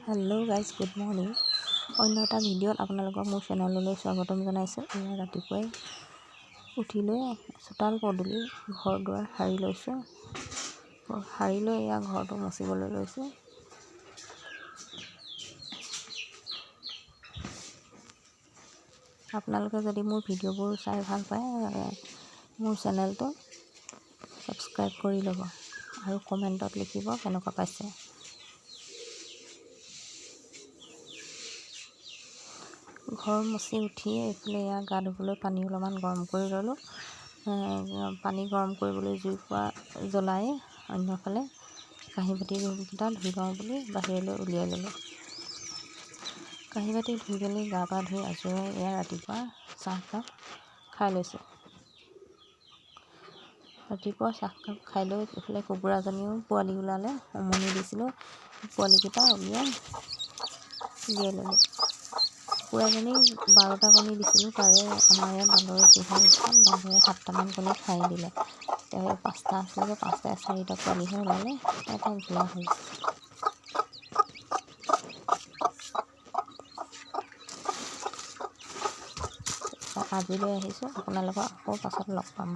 Hello' guys, good morning. অন্য এটা ভিডিঅ'ত আপোনালোকক মোৰ চেনেললৈ স্বাগতম জনাইছোঁ। এয়া ৰাতিপুৱাই উঠি লৈ চোতাল পদূলি ঘৰ দুৱাৰ সাৰি লৈছোঁ। সাৰি লৈ এয়া ঘৰটো মচিবলৈ লৈছোঁ। আপোনালোকে যদি মোৰ ভিডিঅ'বোৰ চাই ভাল পায়, মোৰ চেনেলটো ছাবস্ক্ৰাইব কৰি ল'ব আৰু কমেণ্টত লিখিব কেনেকুৱা পাইছে। ঘৰ মচি উঠিয়ে এইফালে এয়া গা ধুবলৈ পানী অলপমান গৰম কৰি ল'লোঁ। পানী গৰম কৰিবলৈ জুইকুৰা জ্বলাই অন্যফালে কাঁহী বাতিকেইটা ধুই লওঁ বুলি বাহিৰলৈ উলিয়াই ল'লোঁ। কাঁহী বাতি ধুই মেলি গা পা ধুই আজৰি এয়া ৰাতিপুৱা চাহকাপ খাই লৈছোঁ। ৰাতিপুৱা চাহকাপ খাই লৈ এইফালে কুকুৰাজনীও পোৱালি ওলালে, উমনি দিছিলোঁ। পোৱালিকেইটা উলিয়াই ল'লোঁ। কুকুৰাজনীক 12টা কণী দিছিলোঁ, তাৰে আমাৰ ইয়াত বান্দৰৰ যিহে উৎপাত, বান্দৰে 7টামান কণী খাই দিলে। তেওঁ 5টা আছিলে, 5টাই 4টা পোৱালিহে ওলালে, এটা যোৱা হ'ল। আজিলৈ আহিছোঁ, আপোনালোকক আকৌ পাছত লগ পাম।